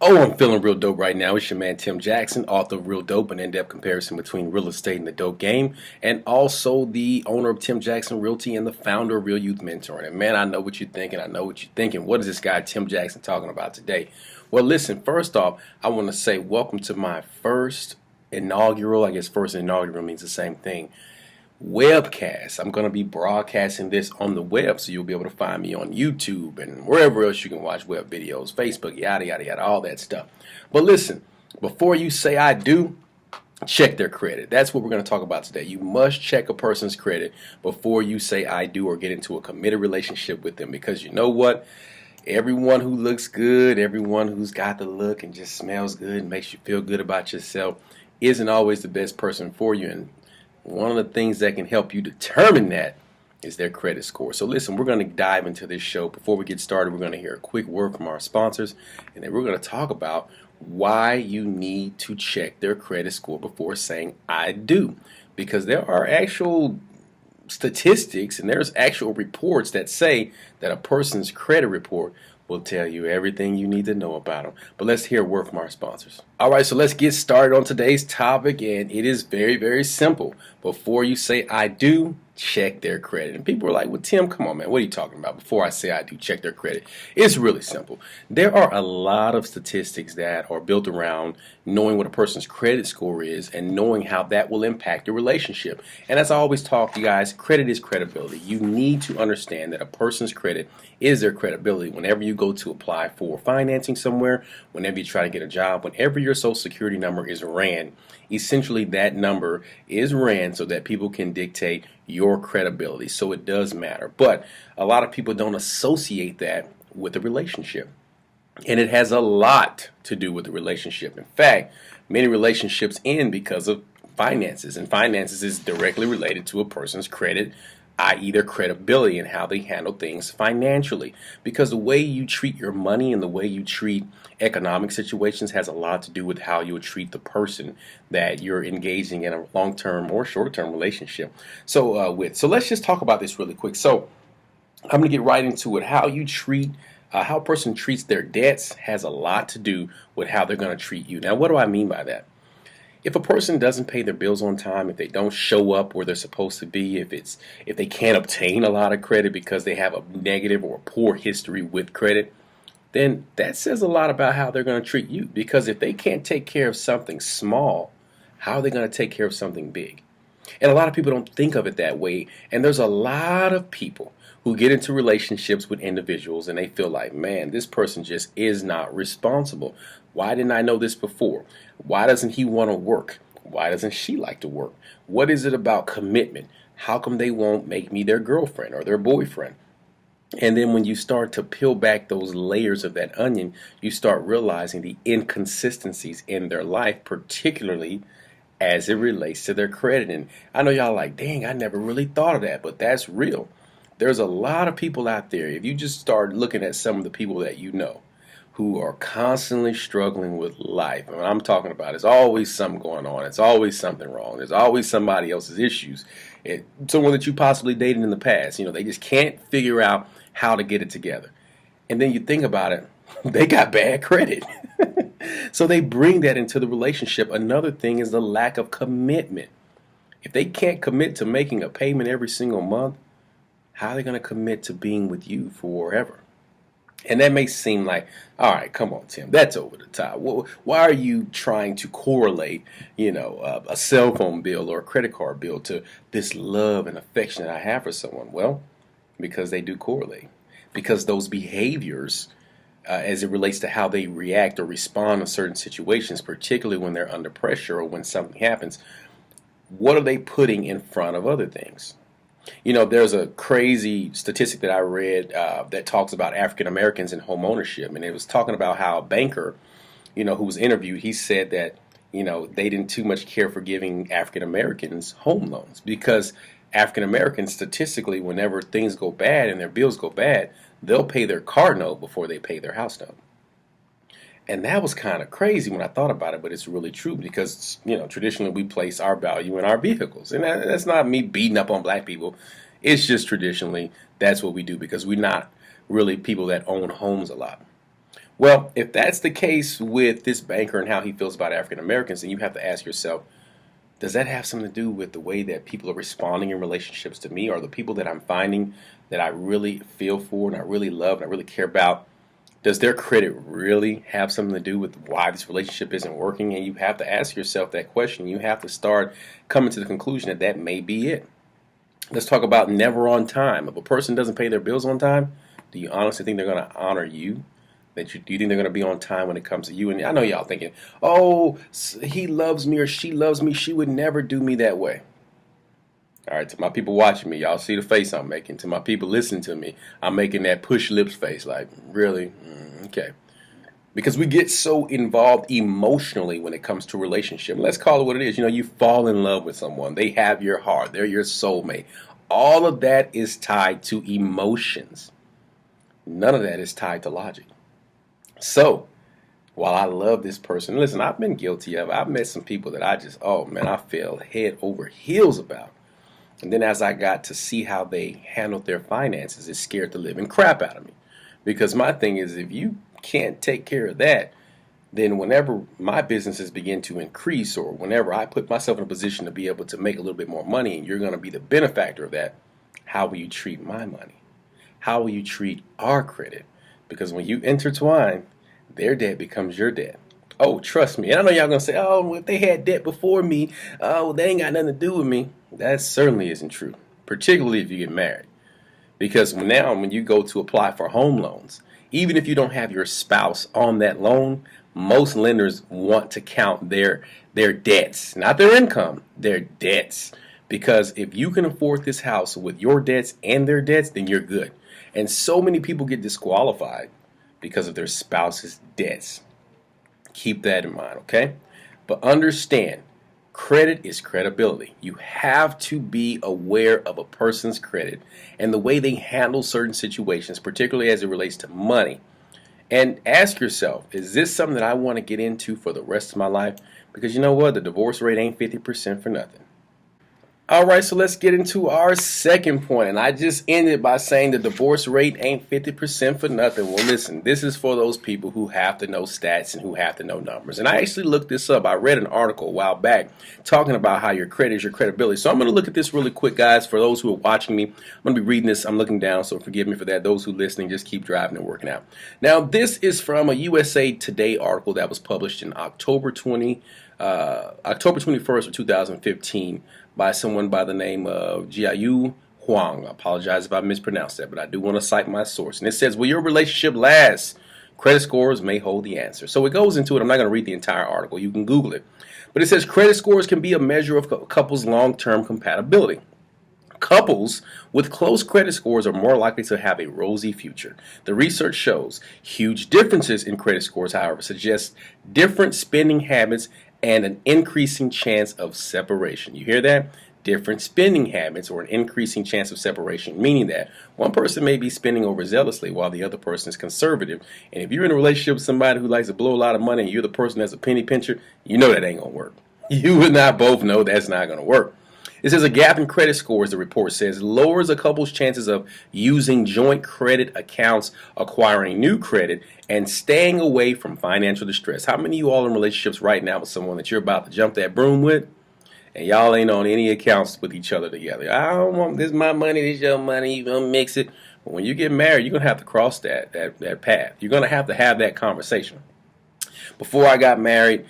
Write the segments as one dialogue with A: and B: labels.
A: Oh, I'm feeling real dope right now. It's your man Tim Jackson, author of Real Dope, an in-depth comparison between real estate and the dope game, and also the owner of Tim Jackson Realty and the founder of Real Youth Mentoring. And man, I know what you're thinking. I know what you're thinking. What is this guy Tim Jackson talking about today? Well, listen, first off, I want to say welcome to my first inaugural, I guess first inaugural means the same thing, webcast. I'm going to be broadcasting this on the web, so you'll be able to find me on YouTube and wherever else you can watch web videos, Facebook, yada, yada, yada, all that stuff. But listen, before you say I do, check their credit. That's what we're going to talk about today. You must check a person's credit before you say I do or get into a committed relationship with them, because you know what? Everyone who looks good, everyone who's got the look and just smells good and makes you feel good about yourself isn't always the best person for you. And one of the things that can help you determine that is their credit score. So listen, we're going to dive into this show. Before we get started, we're going to hear a quick word from our sponsors, and then we're going to talk about why you need to check their credit score before saying I do. Because there are actual statistics and there's actual reports that say that a person's credit report will tell you everything you need to know about them. But let's hear a word from our sponsors. All right, so let's get started on today's topic, and it is very, very simple. Before you say I do, check their credit. And people are like, well, Tim, come on, man, what are you talking about? Before I say I do, check their credit. It's really simple. There are a lot of statistics that are built around knowing what a person's credit score is and knowing how that will impact your relationship. And as I always talk to you guys, credit is credibility. You need to understand that a person's credit is their credibility. Whenever you go to apply for financing somewhere, whenever you try to get a job, whenever your social security number is ran, essentially that number is ran so that people can dictate your credibility. So it does matter. But a lot of people don't associate that with a relationship. And it has a lot to do with the relationship. In fact, many relationships end because of finances. And finances is directly related to a person's credit, i.e. their credibility and how they handle things financially. Because the way you treat your money and the way you treat economic situations has a lot to do with how you'll treat the person that you're engaging in a long-term or short-term relationship. So let's just talk about this really quick. So I'm going to get right into it. How you treat how a person treats their debts has a lot to do with how they're going to treat you. Now, what do I mean by that? If a person doesn't pay their bills on time, if they don't show up where they're supposed to be, if they can't obtain a lot of credit because they have a negative or a poor history with credit, then that says a lot about how they're going to treat you. Because if they can't take care of something small, how are they going to take care of something big? And a lot of people don't think of it that way. And there's a lot of people who get into relationships with individuals and they feel like, man, this person just is not responsible. Why didn't I know this before? Why doesn't he want to work? Why doesn't she like to work? What is it about commitment? How come they won't make me their girlfriend or their boyfriend? And then when you start to peel back those layers of that onion, you start realizing the inconsistencies in their life, particularly as it relates to their credit. And I know y'all like, dang, I never really thought of that, but that's real. There's a lot of people out there. If you just start looking at some of the people that you know who are constantly struggling with life, and what I'm talking about, there's always something going on. It's always something wrong. There's always somebody else's issues. Someone that you possibly dated in the past, they just can't figure out how to get it together. And then you think about it, they got bad credit. So they bring that into the relationship. Another thing is the lack of commitment. If they can't commit to making a payment every single month, how are they going to commit to being with you forever? And that may seem like, all right, come on, Tim, that's over the top. Why are you trying to correlate, a cell phone bill or a credit card bill to this love and affection that I have for someone? Well, because they do correlate. Because those behaviors, as it relates to how they react or respond to certain situations, particularly when they're under pressure or when something happens, what are they putting in front of other things? There's a crazy statistic that I read that talks about African Americans and home ownership. And it was talking about how a banker, who was interviewed, he said that, they didn't too much care for giving African Americans home loans because African Americans statistically, whenever things go bad and their bills go bad, they'll pay their car note before they pay their house note. And that was kind of crazy when I thought about it, but it's really true because, traditionally we place our value in our vehicles. And that's not me beating up on black people. It's just traditionally that's what we do because we're not really people that own homes a lot. Well, if that's the case with this banker and how he feels about African Americans, then you have to ask yourself, does that have something to do with the way that people are responding in relationships to me, or the people that I'm finding that I really feel for and I really love and I really care about? Does their credit really have something to do with why this relationship isn't working? And you have to ask yourself that question. You have to start coming to the conclusion that that may be it. Let's talk about never on time. If a person doesn't pay their bills on time, do you honestly think they're going to honor you? Do you think they're going to be on time when it comes to you? And I know y'all thinking, oh, he loves me or she loves me. She would never do me that way. All right, to my people watching me, y'all see the face I'm making. To my people listening to me, I'm making that push lips face like, really? Okay. Because we get so involved emotionally when it comes to a relationship. Let's call it what it is. You know, you fall in love with someone. They have your heart. They're your soulmate. All of that is tied to emotions. None of that is tied to logic. So, while I love this person, listen, I've been guilty of it. I've met some people that I just, oh man, I fell head over heels about. And then as I got to see how they handled their finances, it scared the living crap out of me. Because my thing is, if you can't take care of that, then whenever my businesses begin to increase, or whenever I put myself in a position to be able to make a little bit more money and you're going to be the benefactor of that, how will you treat my money? How will you treat our credit? Because when you intertwine, their debt becomes your debt. Oh, trust me. And I know y'all going to say, oh, well, if they had debt before me, well, they ain't got nothing to do with me. That certainly isn't true, particularly if you get married. Because now when you go to apply for home loans, even if you don't have your spouse on that loan, most lenders want to count their debts, not their income, their debts. Because if you can afford this house with your debts and their debts, then you're good. And so many people get disqualified because of their spouse's debts. Keep that in mind, okay? But understand, credit is credibility. You have to be aware of a person's credit and the way they handle certain situations, particularly as it relates to money. And ask yourself, is this something that I want to get into for the rest of my life? Because you know what? The divorce rate ain't 50% for nothing. All right, so let's get into our second point. And I just ended by saying the divorce rate ain't 50% for nothing. Well, listen, this is for those people who have to know stats and who have to know numbers. And I actually looked this up. I read an article a while back talking about how your credit is your credibility. So I'm going to look at this really quick, guys. For those who are watching me, I'm going to be reading this. I'm looking down, so forgive me for that. Those who are listening, just keep driving and working out. Now, this is from a USA Today article that was published in October 21st of 2015 by someone by the name of Jiayu Huang. I apologize if I mispronounced that, but I do want to cite my source. And it says, will your relationship last? Credit scores may hold the answer. So it goes into it. I'm not going to read the entire article. You can Google it. But it says credit scores can be a measure of a couple's long-term compatibility. Couples with close credit scores are more likely to have a rosy future. The research shows huge differences in credit scores, however, suggest different spending habits and an increasing chance of separation. You hear that? Different spending habits or an increasing chance of separation, meaning that one person may be spending overzealously while the other person is conservative. And if you're in a relationship with somebody who likes to blow a lot of money and you're the person that's a penny pincher, you know that ain't going to work. You and I both know that's not going to work. It says a gap in credit scores, the report says, lowers a couple's chances of using joint credit accounts, acquiring new credit, and staying away from financial distress. How many of you all in relationships right now with someone that you're about to jump that broom with, and y'all ain't on any accounts with each other together? I don't want this, my money, this your money, you're going to mix it. But when you get married, you're going to have to cross that path. You're going to have that conversation. Before I got married,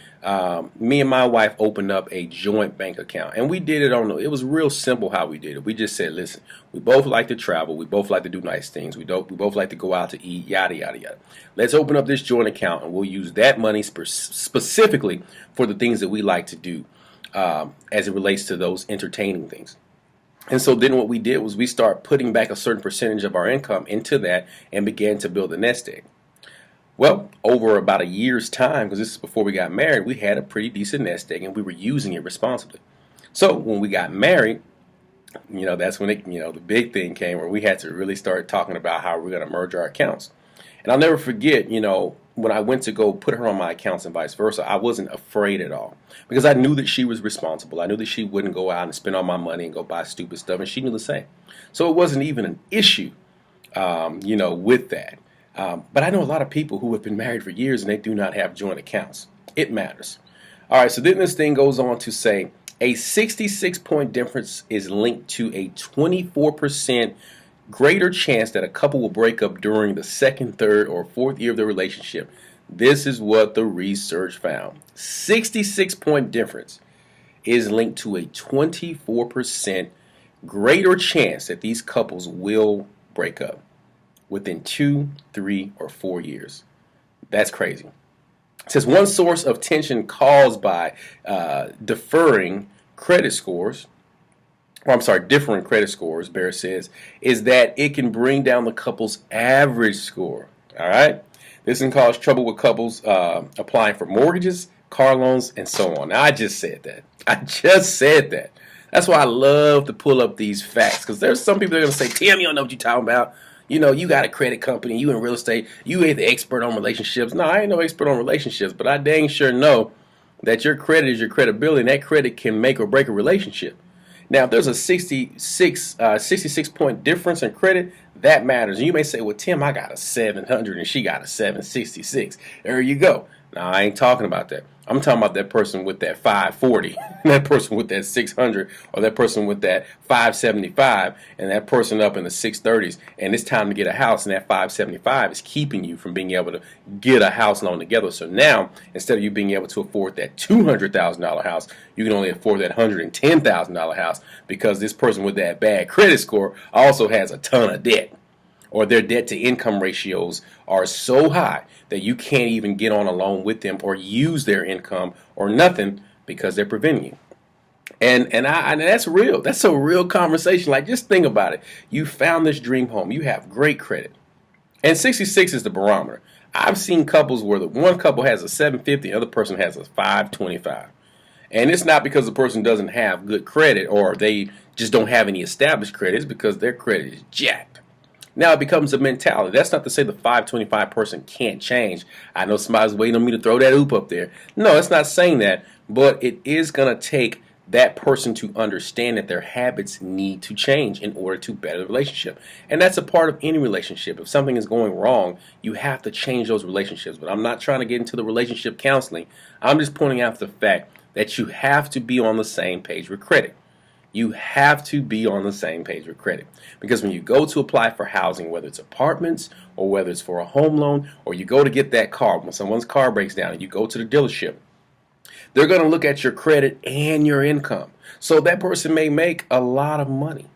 A: me and my wife opened up a joint bank account, and we did it it was real simple how we did it. We just said, listen, we both like to travel, we both like to do nice things, we both like to go out to eat, yada, yada, yada. Let's open up this joint account, and we'll use that money specifically for the things that we like to do as it relates to those entertaining things. And so then what we did was we start putting back a certain percentage of our income into that and began to build a nest egg. Well, over about a year's time, because this is before we got married, we had a pretty decent nest egg and we were using it responsibly. So when we got married, that's when the big thing came where we had to really start talking about how we're going to merge our accounts. And I'll never forget, when I went to go put her on my accounts and vice versa, I wasn't afraid at all because I knew that she was responsible. I knew that she wouldn't go out and spend all my money and go buy stupid stuff, and she knew the same. So it wasn't even an issue, with that. But I know a lot of people who have been married for years and they do not have joint accounts. It matters. All right, so then this thing goes on to say a 66-point difference is linked to a 24% greater chance that a couple will break up during the second, third, or fourth year of their relationship. This is what the research found. 66-point difference is linked to a 24% greater chance that these couples will break up within 2, 3, or 4 years. That's crazy. It says one source of tension caused by differing credit scores, different credit scores, Bear says, is that it can bring down the couple's average score. All right? This can cause trouble with couples applying for mortgages, car loans, and so on. Now, I just said that. That's why I love to pull up these facts, because there's some people that are going to say, Tim, you don't know what you're talking about. You know, you got a credit company, you in real estate, you ain't the expert on relationships. No, I ain't no expert on relationships, but I dang sure know that your credit is your credibility, and that credit can make or break a relationship. Now, if there's a 66-point difference in credit, that matters. And you may say, well, Tim, I got a 700 and she got a 766. There you go. Now, I ain't talking about that. I'm talking about that person with that 540, that person with that 600, or that person with that 575, and that person up in the 630s. And it's time to get a house, and that 575 is keeping you from being able to get a house loan together. So now, instead of you being able to afford that $200,000 house, you can only afford that $110,000 house because this person with that bad credit score also has a ton of debt, or their debt to income ratios are so high that you can't even get on a loan with them or use their income or nothing because they're preventing you. And that's real. That's a real conversation. Like, just think about it. You found this dream home. You have great credit. And 66 is the barometer. I've seen couples where the one couple has a 750, the other person has a 525. And it's not because the person doesn't have good credit or they just don't have any established credit. It's because their credit is jacked. Now it becomes a mentality. That's not to say the 525 person can't change. I know somebody's waiting on me to throw that oop up there. No, it's not saying that, but it is going to take that person to understand that their habits need to change in order to better the relationship. And that's a part of any relationship. If something is going wrong, you have to change those relationships. But I'm not trying to get into the relationship counseling. I'm just pointing out the fact that you have to be on the same page with credit. You have to be on the same page with credit. Because when you go to apply for housing, whether it's apartments or whether it's for a home loan, or you go to get that car, when someone's car breaks down and you go to the dealership, they're going to look at your credit and your income. So that person may make a lot of money,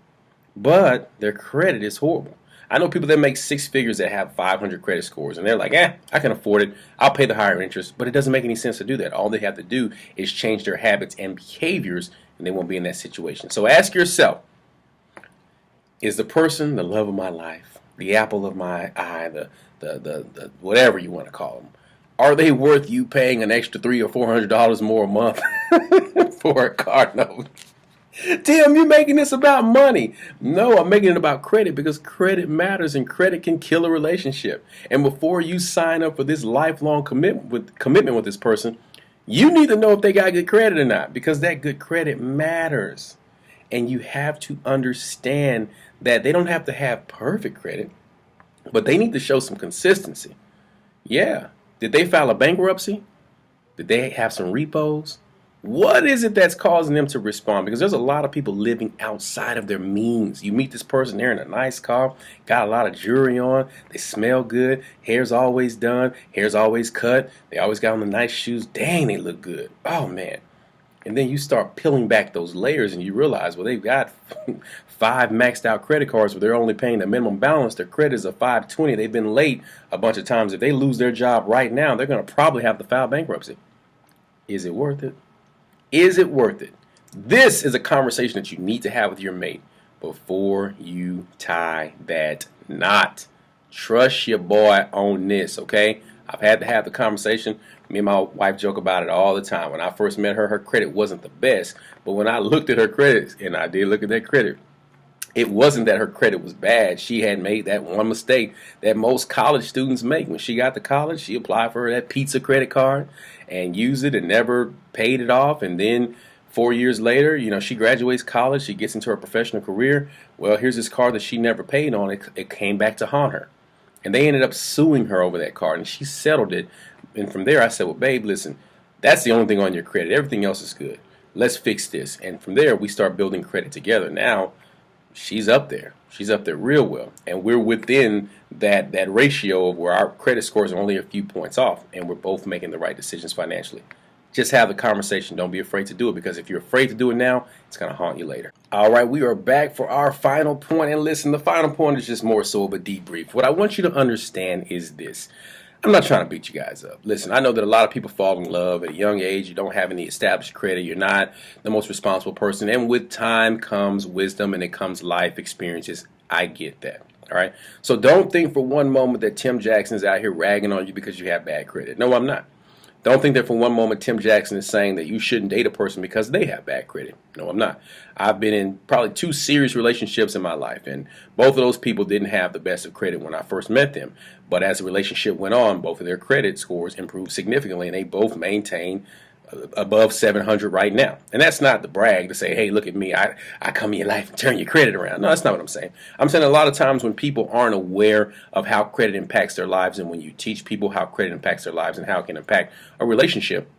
A: but their credit is horrible. I know people that make six figures that have 500 credit scores, and they're like, I can afford it. I'll pay the higher interest. But it doesn't make any sense to do that. All they have to do is change their habits and behaviors, and they won't be in that situation. So ask yourself, is the person the love of my life, the apple of my eye, the whatever you want to call them, are they worth you paying an extra $300 or $400 more a month for a car note? Tim, you're making this about money. No, I'm making it about credit because credit matters and credit can kill a relationship. And before you sign up for this lifelong commitment with this person, you need to know if they got good credit or not, because that good credit matters. And you have to understand that they don't have to have perfect credit, but they need to show some consistency. Yeah. Did they file a bankruptcy? Did they have some repos? What is it that's causing them to respond? Because there's a lot of people living outside of their means. You meet this person, they're in a nice car, got a lot of jewelry on, they smell good, hair's always done, hair's always cut, they always got on the nice shoes. Dang, they look good. Oh, man. And then you start peeling back those layers and you realize, well, they've got 5 maxed out credit cards where they're only paying the minimum balance. Their credit is a 520. They've been late a bunch of times. If they lose their job right now, they're going to probably have to file bankruptcy. Is it worth it? Is it worth it? This is a conversation that you need to have with your mate before you tie that knot. Trust your boy on this, okay? I've had to have the conversation. Me and my wife joke about it all the time. When I first met her, her credit wasn't the best. But when I looked at her credit, and I did look at that credit, it wasn't that her credit was bad. She had made that one mistake that most college students make. When she got to college, she applied for that pizza credit card and used it and never paid it off. And then 4 years later, she graduates college, she gets into her professional career. Well, here's this card that she never paid on. It came back to haunt her. And they ended up suing her over that card, and she settled it. And from there, I said, well, babe, listen, that's the only thing on your credit. Everything else is good. Let's fix this. And from there, we start building credit together. Now, she's up there. She's up there real well. And we're within that ratio of where our credit scores are only a few points off, and we're both making the right decisions financially. Just have the conversation. Don't be afraid to do it, because if you're afraid to do it now, it's going to haunt you later. All right, we are back for our final point. And listen, the final point is just more so of a debrief. What I want you to understand is this. I'm not trying to beat you guys up. Listen, I know that a lot of people fall in love at a young age. You don't have any established credit. You're not the most responsible person. And with time comes wisdom, and it comes life experiences. I get that. All right. So don't think for one moment that Tim Jackson is out here ragging on you because you have bad credit. No, I'm not. Don't think that for one moment Tim Jackson is saying that you shouldn't date a person because they have bad credit. No, I'm not. I've been in probably 2 serious relationships in my life, and both of those people didn't have the best of credit when I first met them. But as the relationship went on, both of their credit scores improved significantly, and they both maintain above 700 right now. And that's not the brag to say, hey, look at me, I come in your life and turn your credit around. No, that's not what I'm saying. I'm saying a lot of times when people aren't aware of how credit impacts their lives, and when you teach people how credit impacts their lives and how it can impact a relationship,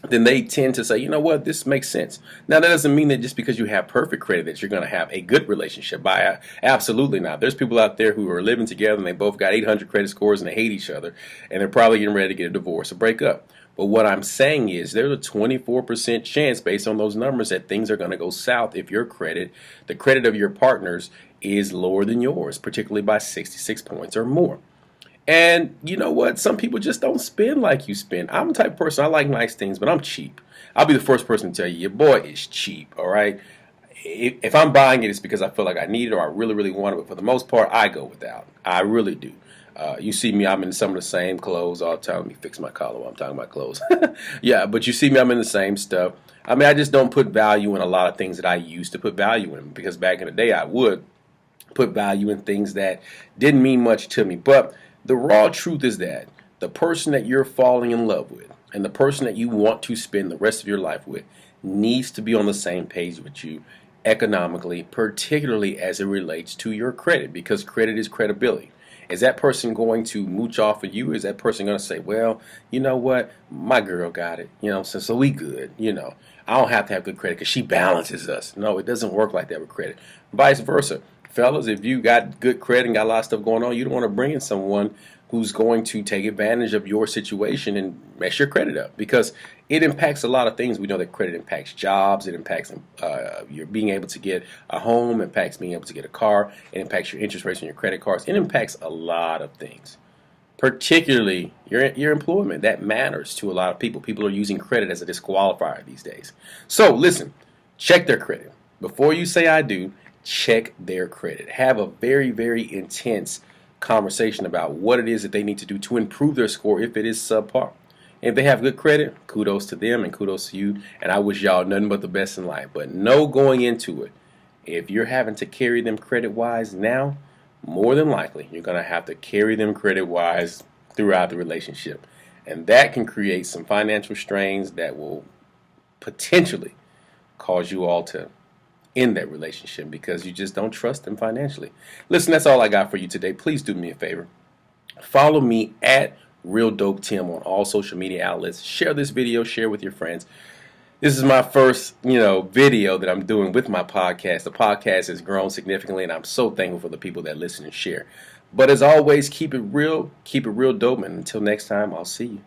A: then they tend to say, you know what, this makes sense. Now, that doesn't mean that just because you have perfect credit that you're going to have a good relationship. Absolutely not. There's people out there who are living together and they both got 800 credit scores and they hate each other, and they're probably getting ready to get a divorce or break up. But what I'm saying is there's a 24% chance based on those numbers that things are going to go south if your credit, the credit of your partners, is lower than yours, particularly by 66 points or more. And you know what? Some people just don't spend like you spend. I'm the type of person, I like nice things, but I'm cheap. I'll be the first person to tell you, your boy is cheap, all right? If I'm buying it, it's because I feel like I need it or I really, really want it. But for the most part, I go without. I really do. You see me, I'm in some of the same clothes all the time. Let me fix my collar while I'm talking about clothes. Yeah, but you see me, I'm in the same stuff. I mean, I just don't put value in a lot of things that I used to put value in, because back in the day I would put value in things that didn't mean much to me. But the raw truth is that the person that you're falling in love with and the person that you want to spend the rest of your life with needs to be on the same page with you economically, particularly as it relates to your credit, because credit is credibility. Is that person going to mooch off of you? Is that person going to say, well, you know what, my girl got it, so we good, I don't have to have good credit because she balances us. No, it doesn't work like that with credit. Vice versa. Fellas, if you got good credit and got a lot of stuff going on, you don't want to bring in someone who's going to take advantage of your situation and mess your credit up, because it impacts a lot of things. We know that credit impacts jobs, it impacts your being able to get a home, it impacts being able to get a car, it impacts your interest rates on your credit cards, it impacts a lot of things, particularly your employment. That matters to a lot of people. People are using credit as a disqualifier these days. So listen, check their credit. Before you say I do, check their credit. Have a very, very intense conversation about what it is that they need to do to improve their score if it is subpar. If they have good credit, kudos to them and kudos to you, and I wish y'all nothing but the best in life. But know going into it, if you're having to carry them credit-wise now, more than likely you're going to have to carry them credit-wise throughout the relationship. And that can create some financial strains that will potentially cause you all to end that relationship because you just don't trust them financially. Listen, that's all I got for you today. Please do me a favor. Follow me at Real Dope Tim on all social media outlets. Share this video, share with your friends. This is my first, video that I'm doing with my podcast. The podcast has grown significantly, and I'm so thankful for the people that listen and share. But as always, keep it real dope, and until next time, I'll see you.